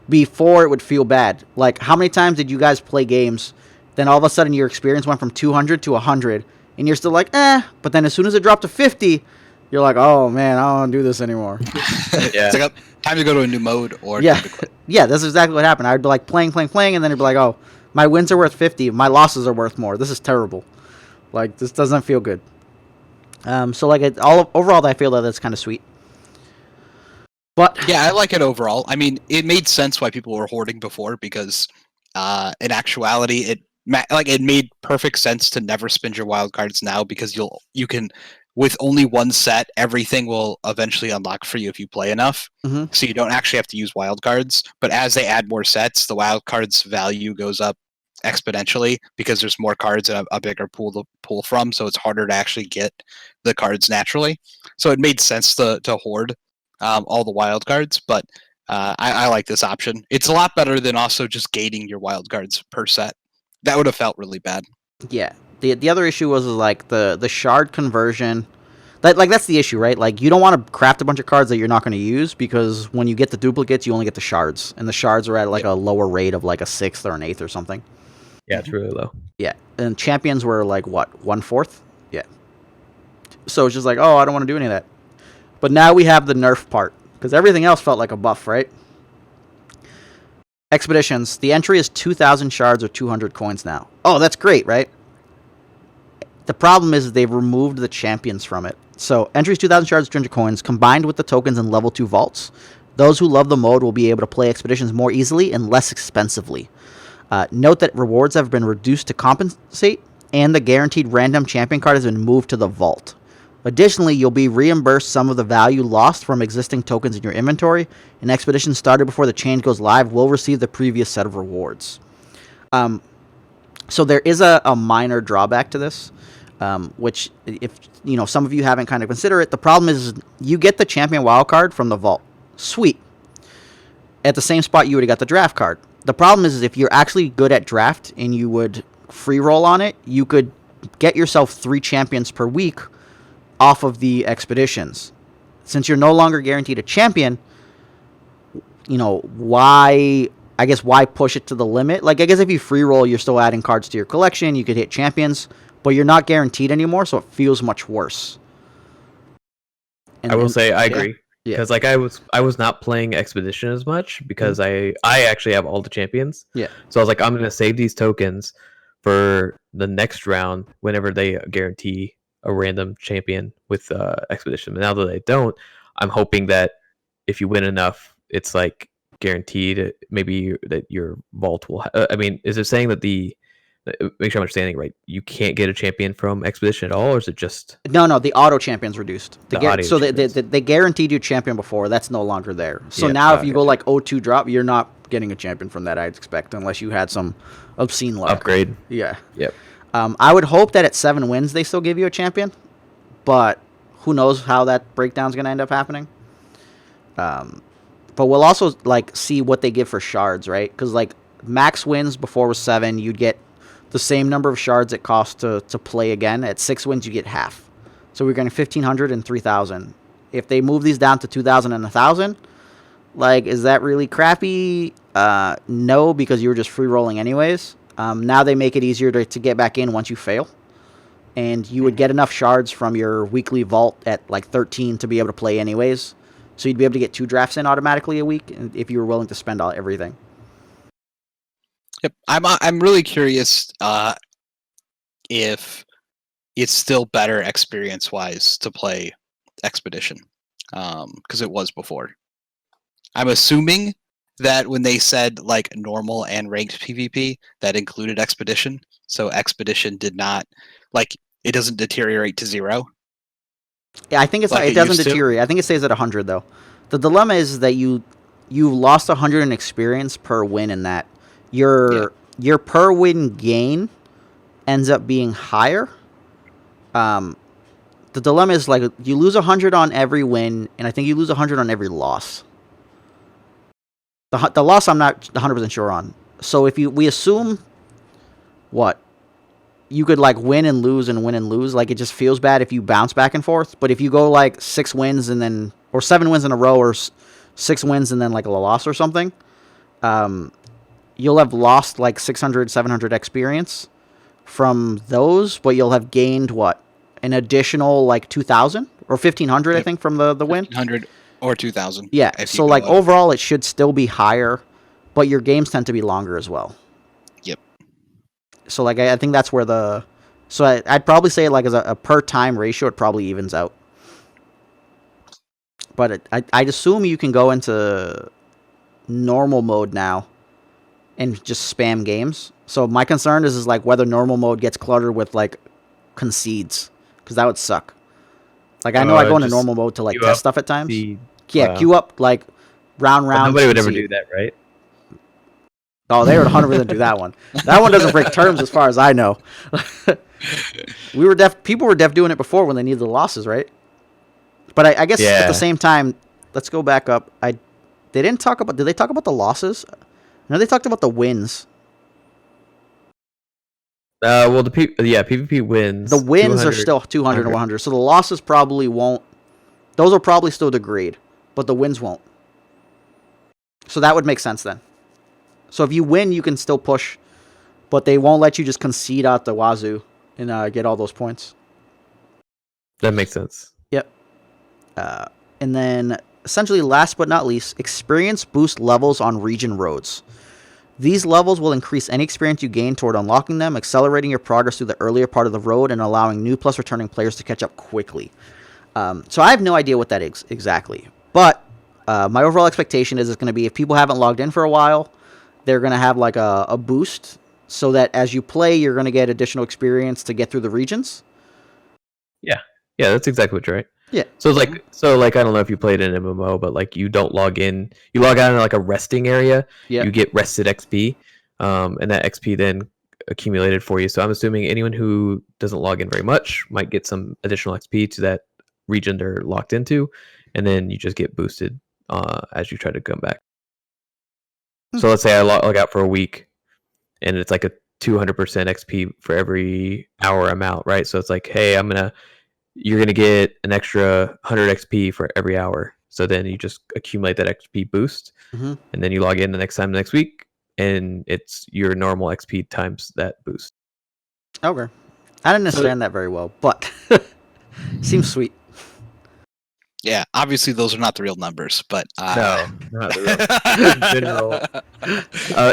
before it would feel bad. Like, how many times did you guys play games, then all of a sudden your experience went from 200 to 100, and you're still like, but then as soon as it dropped to 50, you're like, oh man, I don't want to do this anymore. It's like time to go to a new mode or time to quit. Yeah, that's exactly what happened. I'd be like playing, and then it'd be like, oh, my wins are worth 50, my losses are worth more. This is terrible. Like, this doesn't feel good. So like overall, I feel that that's kind of sweet. But yeah, I like it overall. I mean, it made sense why people were hoarding before, because in actuality, it made perfect sense to never spend your wild cards now, because you can, with only one set, everything will eventually unlock for you if you play enough. So you don't actually have to use wild cards. But as they add more sets, the wild cards value goes up exponentially because there's more cards and a bigger pool to pull from, so it's harder to actually get the cards naturally. So it made sense to hoard all the wild cards, but I like this option. It's a lot better than also just gating your wild cards per set. That would have felt really bad. Yeah. The other issue was like the shard conversion. That's the issue, right? Like, you don't want to craft a bunch of cards that you're not going to use, because when you get the duplicates, you only get the shards, and the shards are at like a lower rate of like a 6th or an 8th or something. Yeah, it's really low. Yeah, and champions were like what, 1/4? Yeah. So it's just like, oh, I don't want to do any of that. But now we have the nerf part, because everything else felt like a buff, right? Expeditions. The entry is 2,000 shards or 200 coins now. Oh, that's great, right? The problem is they've removed the champions from it. So entries 2,000 shards, 200 coins, combined with the tokens in level 2 vaults. Those who love the mode will be able to play expeditions more easily and less expensively. Note that rewards have been reduced to compensate, and the guaranteed random champion card has been moved to the vault. Additionally, you'll be reimbursed some of the value lost from existing tokens in your inventory, and expeditions started before the change goes live will receive the previous set of rewards. So there is a minor drawback to this. Which, if some of you haven't kind of considered it, the problem is you get the champion wildcard from the vault. Sweet. At the same spot you would have got the draft card. The problem is if you're actually good at draft and you would free roll on it, you could get yourself 3 champions per week off of the expeditions. Since you're no longer guaranteed a champion, why push it to the limit? Like, I guess if you free roll, you're still adding cards to your collection, you could hit champions, but you're not guaranteed anymore, so it feels much worse. I will say I agree, because like I was not playing Expedition as much because I actually have all the champions. Yeah. So I was like, I'm gonna save these tokens for the next round whenever they guarantee a random champion with Expedition. But now that they don't, I'm hoping that if you win enough, it's like guaranteed. Maybe that your vault will. I mean, is it saying that make sure I'm understanding right, you can't get a champion from Expedition at all, or is it just no, the auto champion's reduced. So they guaranteed you champion before. That's no longer there. So now if you go like O2 drop, you're not getting a champion from that, I'd expect, unless you had some obscene luck. Upgrade. Yeah. Yep. I would hope that at 7 wins they still give you a champion, but who knows how that breakdown's going to end up happening. But we'll also like see what they give for shards, right? Because like max wins before was 7, you'd get the same number of shards it costs to play again. At 6 wins, you get half. So we're getting 1,500 and 3,000. If they move these down to 2,000 and 1,000, like, is that really crappy? No, because you were just free rolling anyways. Now they make it easier to get back in once you fail. And you would get enough shards from your weekly vault at like 13 to be able to play anyways. So you'd be able to get 2 drafts in automatically a week if you were willing to spend everything. Yep, I'm really curious if it's still better experience-wise to play Expedition, because it was before. I'm assuming that when they said like normal and ranked PvP, that included Expedition, so Expedition did not, like, it doesn't deteriorate to 0. Yeah, I think it's like it doesn't deteriorate. I think it stays at 100 though. The dilemma is that you lost 100 in experience per win in that. Your per win gain ends up being higher. The dilemma is like you lose 100 on every win, and I think you lose 100 on every loss. The loss I'm not 100% sure on. So if we assume what you could like win and lose and win and lose, like it just feels bad if you bounce back and forth. But if you go like 6 wins and then or 7 wins in a row or 6 wins and then like a loss or something, you'll have lost like 600, 700 experience from those, but you'll have gained what? An additional like 2,000 or 1,500, I think, from the win? 1,500 or 2,000. Yeah, so like overall it should still be higher, but your games tend to be longer as well. Yep. So like I think that's where I'd probably say like as a per time ratio, it probably evens out. But I'd assume you can go into normal mode now and just spam games. So my concern is like whether normal mode gets cluttered with like concedes, because that would suck. Like I know I go into normal mode to like test stuff at times. Queue up like round. Nobody would ever do that, right? Oh, they would 100% do that one. That one doesn't break terms as far as I know. People were doing it before when they needed the losses, right? But I guess at the same time, let's go back up. Did they talk about the losses? No, they talked about the wins. Well, PvP wins. The wins are still 200 and 100. 100, so the losses probably won't. Those will probably still degrade, but the wins won't. So that would make sense then. So if you win, you can still push, but they won't let you just concede out the wazoo and get all those points. That makes sense. Yep. And then, essentially, last but not least, experience boost levels on region roads. These levels will increase any experience you gain toward unlocking them, accelerating your progress through the earlier part of the road and allowing new plus returning players to catch up quickly. So I have no idea what that is exactly. But my overall expectation is it's going to be if people haven't logged in for a while, they're going to have like a boost so that as you play, you're going to get additional experience to get through the regions. Yeah, that's exactly what you're right. Yeah. So like I don't know if you played an MMO, but like you don't log in, you log out in like a resting area. Yeah. You get rested XP, and that XP then accumulated for you. So I'm assuming anyone who doesn't log in very much might get some additional XP to that region they're locked into, and then you just get boosted as you try to come back. So let's say I log out for a week, and it's like a 200% XP for every hour I'm out, right? So it's like, hey, you're gonna get an extra 100 XP for every hour. So then you just accumulate that XP boost, and then you log in the next week, and it's your normal XP times that boost. Okay. I didn't understand that very well, but seems sweet. Yeah, obviously those are not the real numbers, but No, not the real. In general,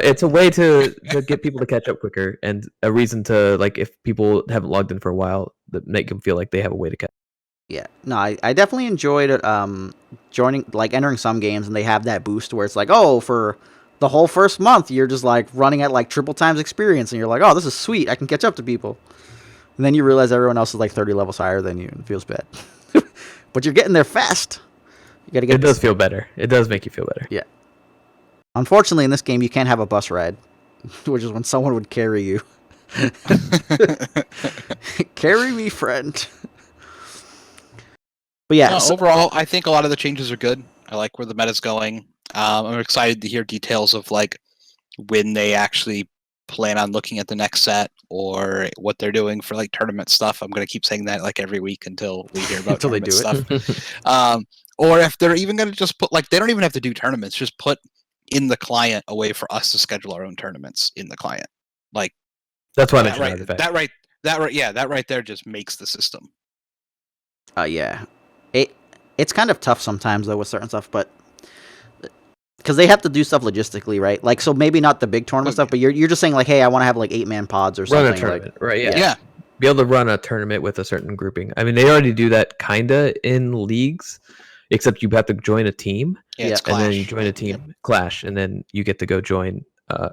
it's a way to get people to catch up quicker, and a reason to, like, if people haven't logged in for a while, that make them feel like they have a way to catch. Yeah, no, I definitely enjoyed it. Joining, like, entering some games, and they have that boost where it's like, oh, for the whole first month, you're just like running at like triple times experience, and you're like, oh, this is sweet. I can catch up to people. And then you realize everyone else is like 30 levels higher than you, and it feels bad. But you're getting there fast. You gotta get. It does feel better. It does make you feel better. Yeah. Unfortunately, in this game, you can't have a bus ride, which is when someone would carry you. Carry me, friend. But yeah, overall, I think a lot of the changes are good. I like where the meta's going. I'm excited to hear details of like when they actually plan on looking at the next set or what they're doing for like tournament stuff. I'm gonna keep saying that like every week until we hear about until they tournament do stuff. Or if they're even gonna just put like they don't even have to do tournaments, just put in the client a way for us to schedule our own tournaments in the client. Like that's why that right there just makes the system. Yeah. It's kind of tough sometimes though with certain stuff, but because they have to do stuff logistically, right? Like, so maybe not the big tournament stuff, but you're just saying like, hey, I want to have like 8-man pods or something. Run a tournament, like, right? Yeah. Yeah. Be able to run a tournament with a certain grouping. I mean, they already do that kinda in leagues, except you have to join a team. Yeah, it's and then you join a team clash, and then you get to go join.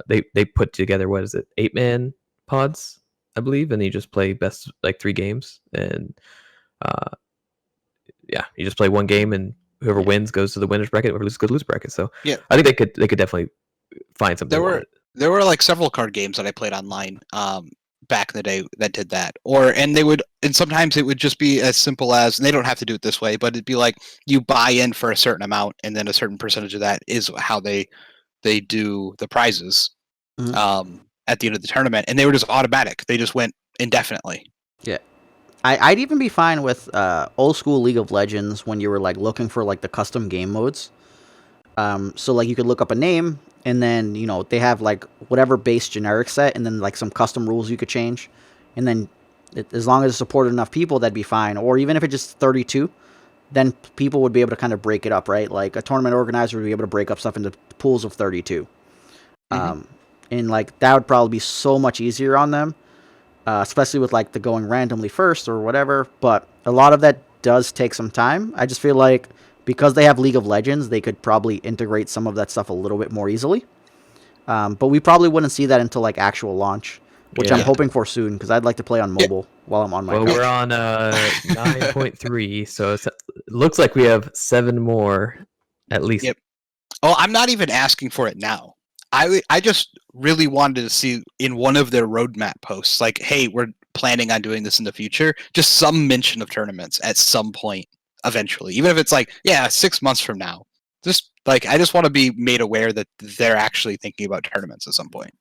They put together, what is it, 8-man pods, I believe, and you just play best like 3 games, and you just play one game, and whoever wins goes to the winners bracket, whoever loses goes to losers bracket. So yeah, I think they could definitely find something. There were like several card games that I played online back in the day that did that, and sometimes it would just be as simple as, and they don't have to do it this way, but it'd be like you buy in for a certain amount, and then a certain percentage of that is how they do the prizes at the end of the tournament, and they were just automatic. They just went indefinitely. Yeah. I'd even be fine with old school League of Legends when you were like looking for like the custom game modes. So like you could look up a name, and then they have like whatever base generic set, and then like some custom rules you could change, and then as long as it supported enough people, that'd be fine. Or even if it's just 32, then people would be able to kind of break it up, right? Like a tournament organizer would be able to break up stuff into pools of 32. And like that would probably be so much easier on them. Especially with like the going randomly first or whatever, but a lot of that does take some time. I just feel like because they have League of Legends, they could probably integrate some of that stuff a little bit more easily. But we probably wouldn't see that until like actual launch, which I'm hoping for soon because I'd like to play on mobile while I'm on my. Well, we're on 9.3, so it looks like we have 7 more at least. Yep. Oh, I'm not even asking for it now. I just really wanted to see in one of their roadmap posts, like, hey, we're planning on doing this in the future, just some mention of tournaments at some point eventually, even if it's like, 6 months from now. Just like, I just want to be made aware that they're actually thinking about tournaments at some point.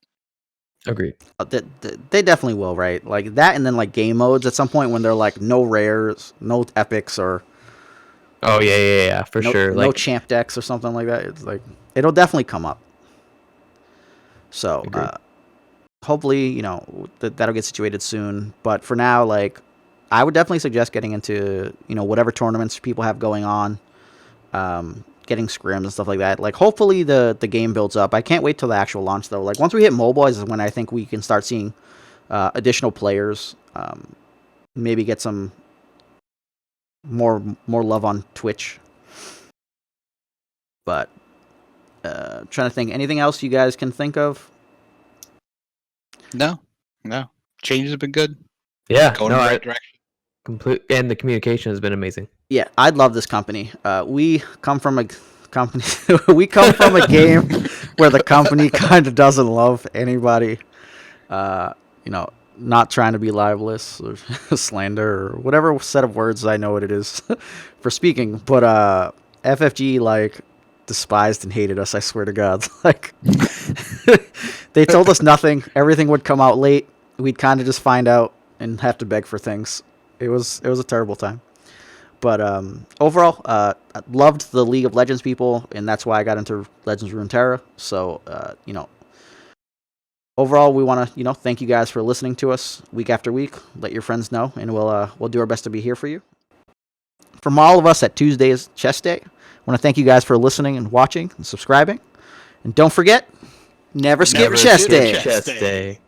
Agreed. They definitely will, right? Like that, and then like game modes at some point when they're like no rares, no epics, or Oh yeah, for sure. no Like, champ decks or something like that. It's like it'll definitely come up. So hopefully, that'll get situated soon. But for now, like I would definitely suggest getting into whatever tournaments people have going on, getting scrims and stuff like that. Like hopefully the game builds up. I can't wait till the actual launch though. Like once we hit mobile is when I think we can start seeing additional players. Maybe get some more love on Twitch. But trying to think, anything else you guys can think of? No. Changes have been good. Yeah, Going in the right direction. And the communication has been amazing. Yeah, I love this company. We come from a company. We come from a game where the company kind of doesn't love anybody. Not trying to be libelous or slander or whatever set of words I know what it is for speaking. But FFG like despised and hated us. I swear to God. Like they told us nothing. Everything would come out late. We'd kind of just find out and have to beg for things. It was a terrible time. But overall, I loved the League of Legends people, and that's why I got into Legends of Runeterra. So, overall, we want to, thank you guys for listening to us week after week. Let your friends know, and we'll do our best to be here for you. From all of us at Tuesday's Chess Day, I want to thank you guys for listening and watching and subscribing. And don't forget, never skip Chess Day. Chess Day.